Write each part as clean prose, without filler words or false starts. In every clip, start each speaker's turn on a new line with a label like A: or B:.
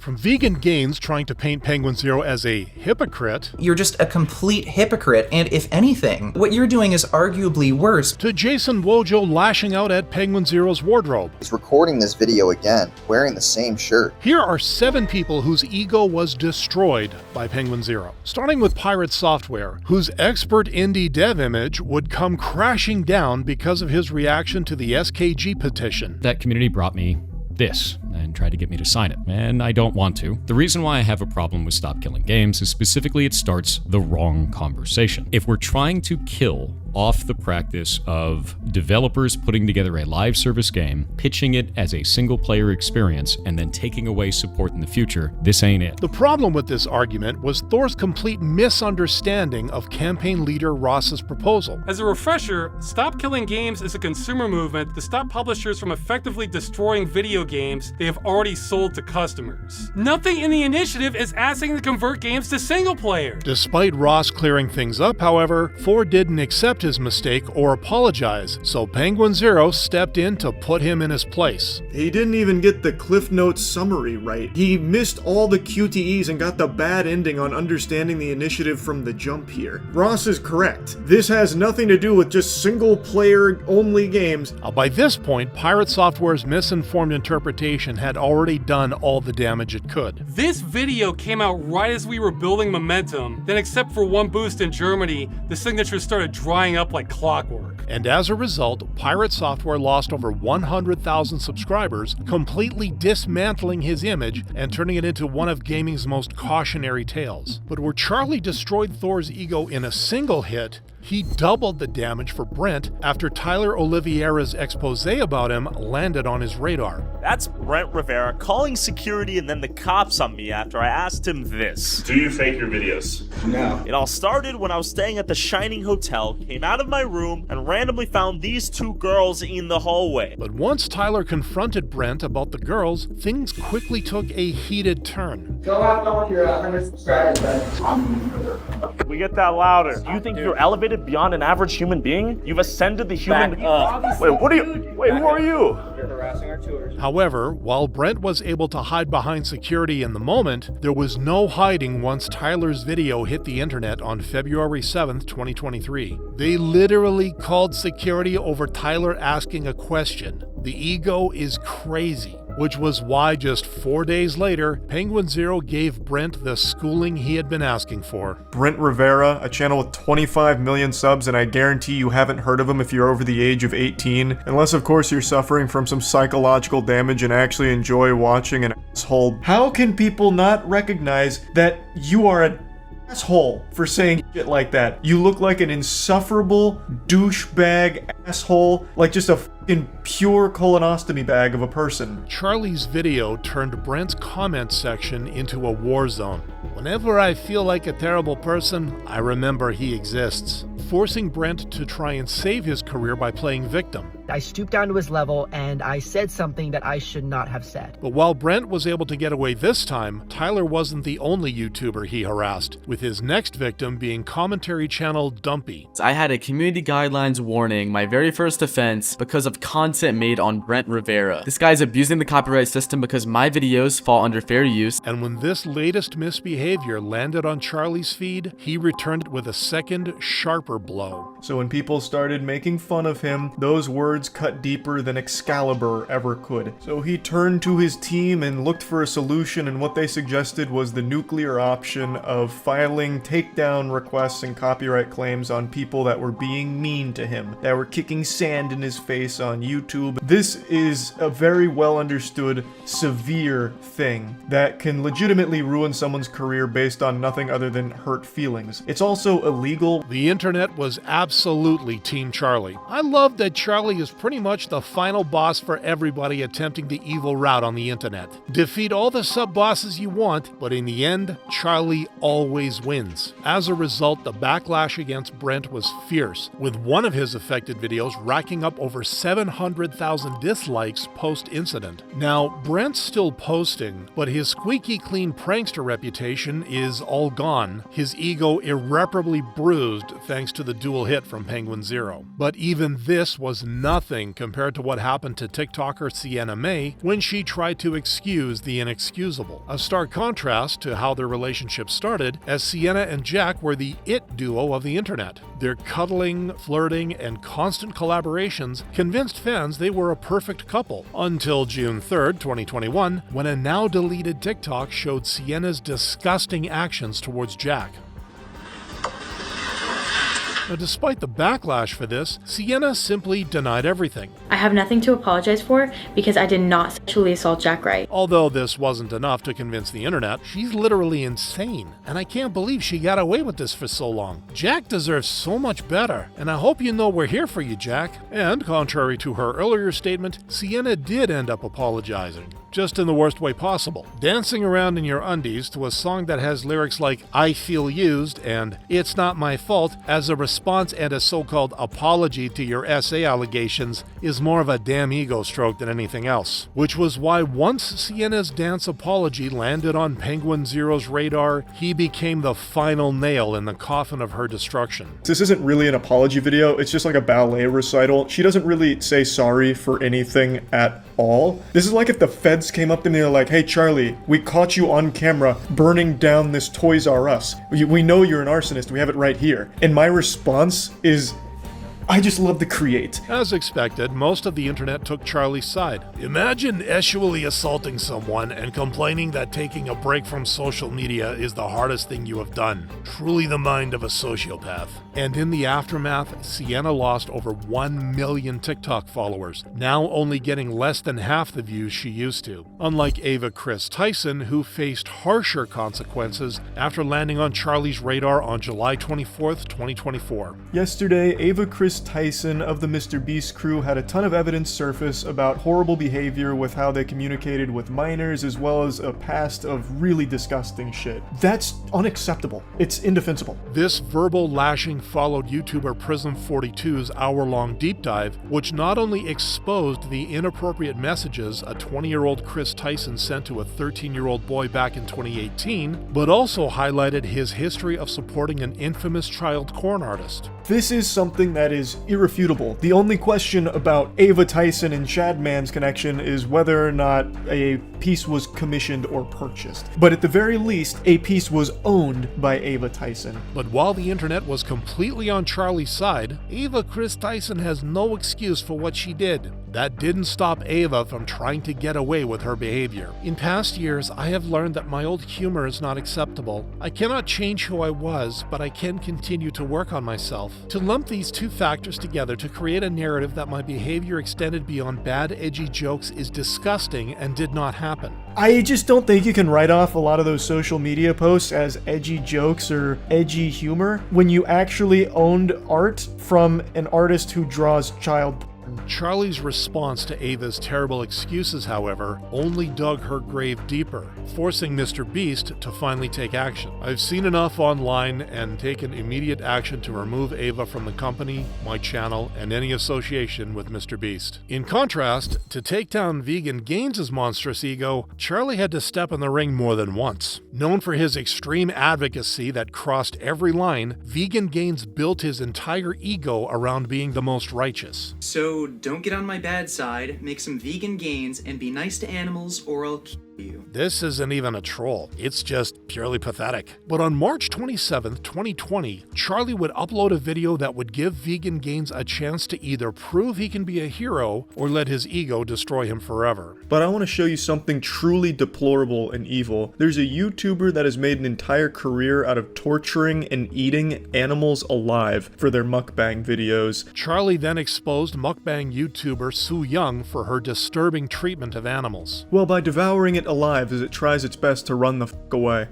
A: From vegan gains trying to paint Penguinz0 as a hypocrite,
B: you're just a complete hypocrite, and if anything, what you're doing is arguably worse,
A: to Jason Wojo lashing out at Penguinz0's wardrobe.
C: He's recording this video again, wearing the same shirt.
A: Here are 7 people whose ego was destroyed by Penguinz0. Starting with Pirate Software, whose expert indie dev image would come crashing down because of his reaction to the SKG petition.
D: That community brought me this and tried to get me to sign it, and I don't want to. The reason why I have a problem with Stop Killing Games is specifically it starts the wrong conversation. If we're trying to kill off the practice of developers putting together a live service game, pitching it as a single-player experience, and then taking away support in the future, this ain't it.
A: The problem with this argument was Thor's complete misunderstanding of campaign leader Ross's proposal.
E: As a refresher, Stop Killing Games is a consumer movement to stop publishers from effectively destroying video games they have already sold to customers. Nothing in the initiative is asking to convert games to single-player.
A: Despite Ross clearing things up, however, Thor didn't accept his mistake or apologize, so Penguinz0 stepped in to put him in his place.
F: He didn't even get the Cliff Notes summary right. He missed all the QTEs and got the bad ending on understanding the initiative from the jump here. Ross is correct. This has nothing to do with just single-player only games.
A: By this point, Pirate Software's misinformed interpretation had already done all the damage it could.
E: This video came out right as we were building momentum, then except for one boost in Germany, the signatures started drying up like clockwork.
A: And as a result, Pirate Software lost over 100,000 subscribers, completely dismantling his image and turning it into one of gaming's most cautionary tales. But where Charlie destroyed Thor's ego in a single hit, he doubled the damage for Brent after Tyler Oliveira's expose about him landed on his radar.
G: That's Brent Rivera calling security and then the cops on me after I asked him this.
H: Do you fake your videos?
C: No.
G: It all started when I was staying at the Shining Hotel, came out of my room, and randomly found these 2 girls in the hallway.
A: But once Tyler confronted Brent about the girls, things quickly took a heated turn.
I: Go have fun with your 100 subscribers, but
G: We get that louder. You think you're elevated beyond an average human being? You've ascended the human... Wait, what are you... Wait, who are you?
I: you're harassing our tours.
A: However, while Brent was able to hide behind security in the moment, there was no hiding once Tyler's video hit the internet on February 7th, 2023. They literally called security over Tyler asking a question. The ego is crazy. Which was why just 4 days later, Penguinz0 gave Brent the schooling he had been asking for.
F: Brent Rivera, a channel with 25 million subs, and I guarantee you haven't heard of him if you're over the age of 18. Unless, of course, you're suffering from some psychological damage and actually enjoy watching an asshole. How can people not recognize that you are an asshole for saying shit like that? You look like an insufferable douchebag asshole, like just a fucking pure colonostomy bag of a person.
A: Charlie's video turned Brent's comment section into a war zone. Whenever I feel like a terrible person, I remember he exists, forcing Brent to try and save his career by playing victim.
J: I stooped down to his level and I said something that I should not have said.
A: But while Brent was able to get away this time, Tyler wasn't the only YouTuber he harassed, with his next victim being commentary channel Dumpy.
K: I had a community guidelines warning, my very first offense, because of content made on Brent Rivera. This guy's abusing the copyright system because my videos fall under fair use.
A: And when this latest misbehavior landed on Charlie's feed, he returned it with a second, sharper blow.
F: So when people started making fun of him, those words cut deeper than Excalibur ever could. So he turned to his team and looked for a solution, and what they suggested was the nuclear option of filing takedown requests and copyright claims on people that were being mean to him, that were kicking sand in his face on YouTube. This is a very well understood, severe thing that can legitimately ruin someone's career based on nothing other than hurt feelings. It's also illegal.
A: The internet was absolutely Team Charlie. I love that Charlie is pretty much the final boss for everybody attempting the evil route on the internet. Defeat all the sub-bosses you want, but in the end, Charlie always wins. As a result, the backlash against Brent was fierce, with one of his affected videos racking up over 700,000 dislikes post-incident. Now, Brent's still posting, but his squeaky clean prankster reputation is all gone, his ego irreparably bruised thanks to the dual hit from Penguinz0. But even this was not nothing compared to what happened to TikToker Sienna May when she tried to excuse the inexcusable. A stark contrast to how their relationship started, as Sienna and Jack were the it duo of the internet. Their cuddling, flirting, and constant collaborations convinced fans they were a perfect couple, until June 3rd, 2021, when a now-deleted TikTok showed Sienna's disgusting actions towards Jack. Now, despite the backlash for this, Sienna simply denied everything.
H: I have nothing to apologize for because I did not sexually assault Jack Wright.
A: Although this wasn't enough to convince the internet, she's literally insane, and I can't believe she got away with this for so long. Jack deserves so much better, and I hope you know we're here for you, Jack. And contrary to her earlier statement, Sienna did end up apologizing. Just in the worst way possible. Dancing around in your undies to a song that has lyrics like I feel used and it's not my fault as a response and a so-called apology to your SA allegations is more of a damn ego stroke than anything else. Which was why once Sienna's dance apology landed on Penguinz0's radar, he became the final nail in the coffin of her destruction.
F: This isn't really an apology video, it's just like a ballet recital. She doesn't really say sorry for anything at all. This is like if the feds came up to me and they're like, hey Charlie, we caught you on camera burning down this Toys R Us. We know you're an arsonist, we have it right here. And my response is, I just love to create.
A: As expected, most of the internet took Charlie's side. Imagine sexually assaulting someone and complaining that taking a break from social media is the hardest thing you have done. Truly the mind of a sociopath. And in the aftermath, Sienna lost over 1 million TikTok followers, now only getting less than half the views she used to. Unlike Ava Chris Tyson, who faced harsher consequences after landing on Charlie's radar on July 24th, 2024.
F: Yesterday, Ava Chris Tyson of the Mr. Beast crew had a ton of evidence surface about horrible behavior with how they communicated with minors, as well as a past of really disgusting shit. That's unacceptable. It's indefensible.
A: This verbal lashing followed YouTuber Prism42's hour-long deep dive, which not only exposed the inappropriate messages a 20-year-old Chris Tyson sent to a 13-year-old boy back in 2018, but also highlighted his history of supporting an infamous child porn artist.
F: This is something that is irrefutable. The only question about Ava Tyson and Shadman's connection is whether or not a piece was commissioned or purchased. But at the very least, a piece was owned by Ava Tyson.
A: But while the internet was completely on Charlie's side, Ava Chris Tyson has no excuse for what she did. That didn't stop Ava from trying to get away with her behavior. In past years, I have learned that my old humor is not acceptable. I cannot change who I was, but I can continue to work on myself. To lump these two factors together to create a narrative that my behavior extended beyond bad, edgy jokes is disgusting and did not happen.
F: I just don't think you can write off a lot of those social media posts as edgy jokes or edgy humor when you actually owned art from an artist who draws child porn.
A: Charlie's response to Ava's terrible excuses, however, only dug her grave deeper, forcing Mr. Beast to finally take action. I've seen enough online and taken immediate action to remove Ava from the company, my channel, and any association with Mr. Beast. In contrast, to take down Penguinz0's monstrous ego, Charlie had to step in the ring more than once. Known for his extreme advocacy that crossed every line, Penguinz0 built his entire ego around being the most righteous.
L: So don't get on my bad side, make some vegan gains, and be nice to animals or I'll kill you.
A: This isn't even a troll, it's just purely pathetic. But on March 27th, 2020, Charlie would upload a video that would give Penguinz0 a chance to either prove he can be a hero or let his ego destroy him forever.
F: But I want to show you something truly deplorable and evil. There's a YouTuber that has made an entire career out of torturing and eating animals alive for their mukbang videos.
A: Charlie then exposed mukbang YouTuber Sue Young for her disturbing treatment of animals.
F: Well, by devouring it alive as it tries its best to run the f*** away.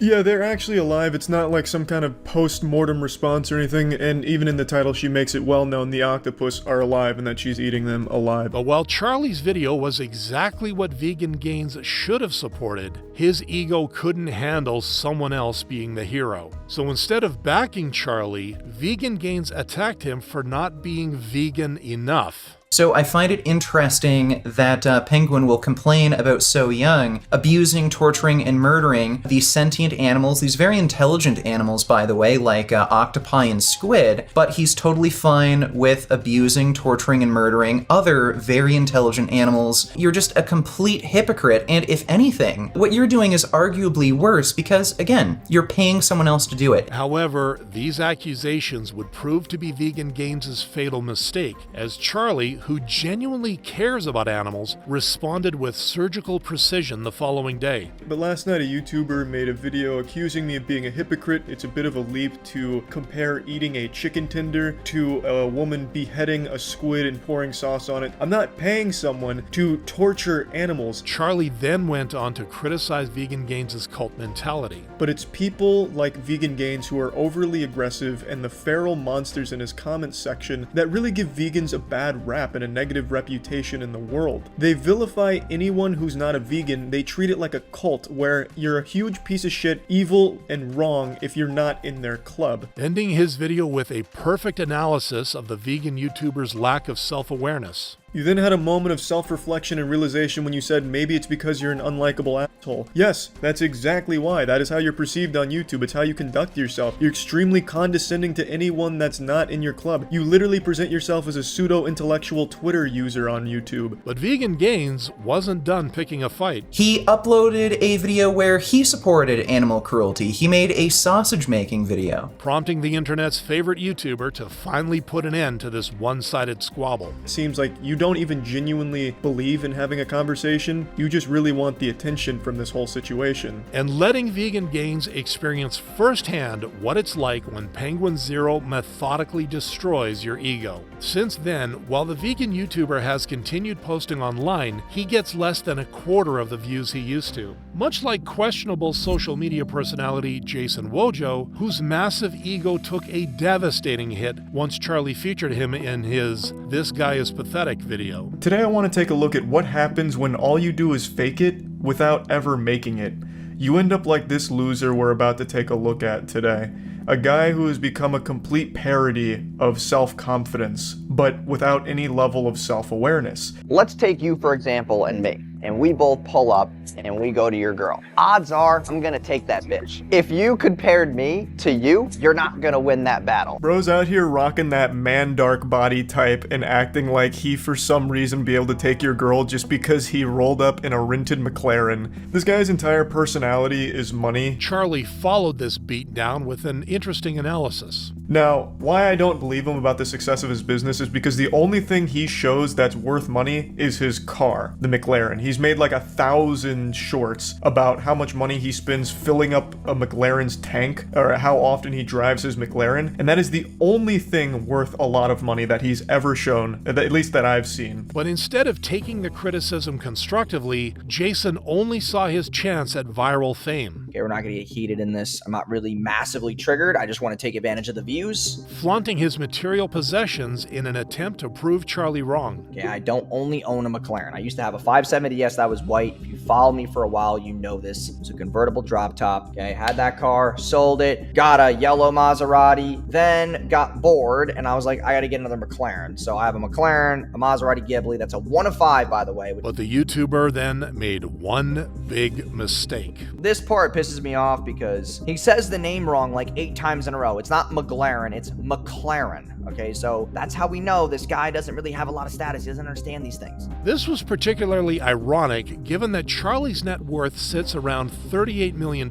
F: Yeah, they're actually alive. It's not like some kind of post-mortem response or anything, and even in the title she makes it well known the octopus are alive and that she's eating them alive.
A: But while Charlie's video was exactly what Penguinz0 should have supported, his ego couldn't handle someone else being the hero. So instead of backing Charlie, Penguinz0 attacked him for not being vegan enough.
B: So I find it interesting that Penguin will complain about So Young abusing, torturing, and murdering these sentient animals, these very intelligent animals, by the way, like octopi and squid, but he's totally fine with abusing, torturing, and murdering other very intelligent animals. You're just a complete hypocrite, and if anything, what you're doing is arguably worse because, again, you're paying someone else to do it.
A: However, these accusations would prove to be Penguinz0's fatal mistake, as Charlie, who genuinely cares about animals, responded with surgical precision the following day.
F: But last night a YouTuber made a video accusing me of being a hypocrite. It's a bit of a leap to compare eating a chicken tender to a woman beheading a squid and pouring sauce on it. I'm not paying someone to torture animals.
A: Charlie then went on to criticize Penguinz0's cult mentality.
F: But it's people like Penguinz0 who are overly aggressive and the feral monsters in his comments section that really give vegans a bad rap and a negative reputation in the world. They vilify anyone who's not a vegan. They treat it like a cult where you're a huge piece of shit, evil and wrong if you're not in their club.
A: Ending his video with a perfect analysis of the vegan YouTuber's lack of self-awareness.
F: You then had a moment of self-reflection and realization when you said maybe it's because you're an unlikable asshole. Yes, that's exactly why. That is how you're perceived on YouTube. It's how you conduct yourself. You're extremely condescending to anyone that's not in your club. You literally present yourself as a pseudo-intellectual Twitter user on YouTube.
A: But Penguinz0 wasn't done picking a fight.
B: He uploaded a video where he supported animal cruelty. He made a sausage-making video,
A: prompting the internet's favorite YouTuber to finally put an end to this one-sided squabble.
F: It seems like you don't even genuinely believe in having a conversation. You just really want the attention from this whole situation.
A: And letting Penguinz0 experience firsthand what it's like when Penguinz0 methodically destroys your ego. Since then, while the vegan YouTuber has continued posting online, he gets less than a quarter of the views he used to. Much like questionable social media personality Jason Wojo, whose massive ego took a devastating hit once Charlie featured him in his "This Guy is Pathetic" video.
F: Today I want to take a look at what happens when all you do is fake it without ever making it. You end up like this loser we're about to take a look at today. A guy who has become a complete parody of self-confidence, but without any level of self-awareness.
M: Let's take you, for example, and me. And we both pull up and we go to your girl. Odds are I'm gonna take that bitch. If you compared me to you, you're not gonna win that battle.
F: Bro's out here rocking that man dark body type and acting like he for some reason be able to take your girl just because he rolled up in a rented McLaren. This guy's entire personality is money.
A: Charlie followed this beatdown with an interesting analysis.
F: Now, why I don't believe him about the success of his business is because the only thing he shows that's worth money is his car, the McLaren. He's made like 1,000 shorts about how much money he spends filling up a McLaren's tank, or how often he drives his McLaren, and that is the only thing worth a lot of money that he's ever shown, at least that I've seen.
A: But instead of taking the criticism constructively, Jason only saw his chance at viral fame.
N: Okay, we're not gonna get heated in this. I'm not really massively triggered. I just want to take advantage of the views.
A: Flaunting his material possessions in an attempt to prove Charlie wrong.
N: Okay, I don't only own a McLaren. I used to have a 570S that was white. If you followed me for a while, you know this. It's a convertible drop top. Okay, had that car, sold it, got a yellow Maserati, then got bored, and I was like, I gotta get another McLaren. So I have a McLaren, a Maserati Ghibli. That's a 1 of 5, by the way.
A: But the YouTuber then made one big mistake.
N: This part pisses me off because he says the name wrong like 8 times in a row. It's not McLaren, it's McLaren. Okay, so that's how we know this guy doesn't really have a lot of status. He doesn't understand these things.
A: This was particularly ironic given that Charlie's net worth sits around $38 million,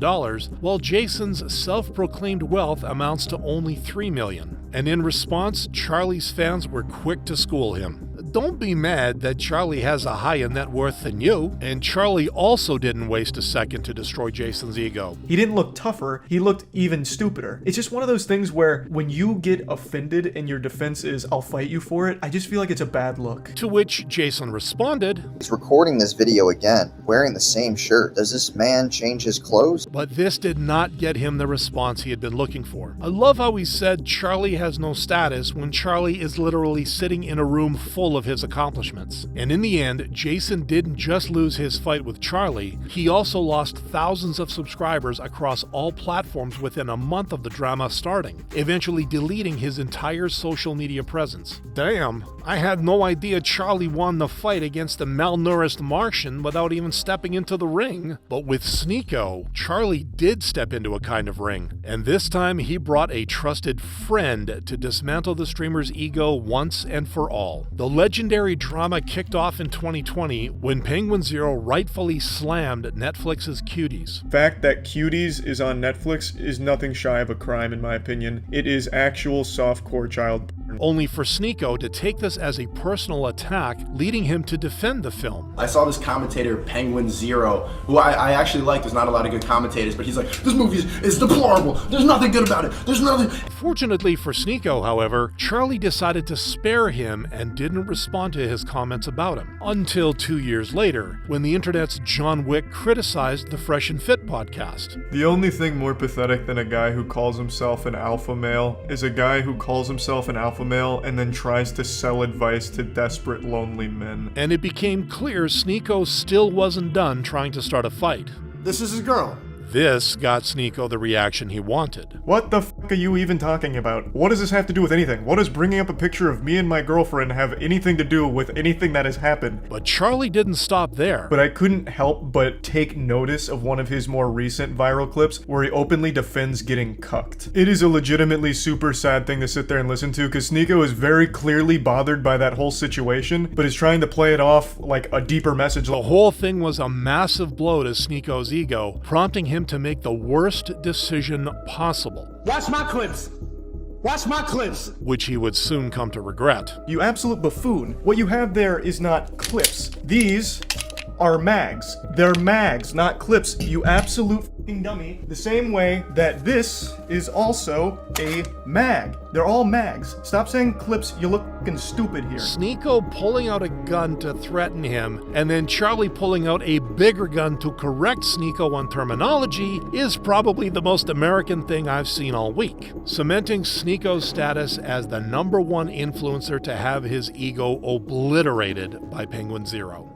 A: while Jason's self-proclaimed wealth amounts to only $3 million. And in response, Charlie's fans were quick to school him. Don't be mad that Charlie has a higher net worth than you. And Charlie also didn't waste a second to destroy Jason's ego.
F: He didn't look tougher, he looked even stupider. It's just one of those things where when you get offended and your defense is, I'll fight you for it, I just feel like it's a bad look.
A: To which Jason responded,
C: He's recording this video again, wearing the same shirt. Does this man change his clothes?
A: But this did not get him the response he had been looking for. I love how he said Charlie has no status when Charlie is literally sitting in a room full of of his accomplishments. And in the end, Jason didn't just lose his fight with Charlie, he also lost thousands of subscribers across all platforms within a month of the drama starting, eventually deleting his entire social media presence. Damn, I had no idea Charlie won the fight against a malnourished Martian without even stepping into the ring. But with Sneako, Charlie did step into a kind of ring, and this time he brought a trusted friend to dismantle the streamer's ego once and for all. The legendary drama kicked off in 2020 when Penguinz0 rightfully slammed Netflix's Cuties.
F: The fact that Cuties is on Netflix is nothing shy of a crime in my opinion. It is actual softcore child porn.
A: Only for Sneako to take this as a personal attack, leading him to defend the film.
O: I saw this commentator, Penguinz0, who I actually like. There's not a lot of good commentators, but he's like, this movie is deplorable. There's nothing good about it. There's nothing.
A: Fortunately for Sneako, however, Charlie decided to spare him and didn't respond to his comments about him. Until 2 years later, when the internet's John Wick criticized the Fresh and Fit podcast.
F: The only thing more pathetic than a guy who calls himself an alpha male is a guy who calls himself an alpha male and then tries to sell advice to desperate, lonely men.
A: And it became clear Sneako still wasn't done trying to start a fight.
I: This is his girl.
A: This got Sneako the reaction he wanted.
F: What the f*** are you even talking about? What does this have to do with anything? What does bringing up a picture of me and my girlfriend have anything to do with anything that has happened?
A: But Charlie didn't stop there.
F: But I couldn't help but take notice of one of his more recent viral clips where he openly defends getting cucked. It is a legitimately super sad thing to sit there and listen to because Sneako is very clearly bothered by that whole situation, but is trying to play it off like a deeper message.
A: The whole thing was a massive blow to Sneako's ego, prompting him to make the worst decision possible.
I: Watch my clips. Watch my clips.
A: Which he would soon come to regret.
F: You absolute buffoon. What you have there is not clips. These are mags. They're mags, not clips, you absolute f***ing dummy. The same way that this is also a mag. They're all mags. Stop saying clips, you look f***ing stupid here.
A: Sneako pulling out a gun to threaten him, and then Charlie pulling out a bigger gun to correct Sneako on terminology is probably the most American thing I've seen all week, cementing Sneako's status as the #1 influencer to have his ego obliterated by Penguinz0.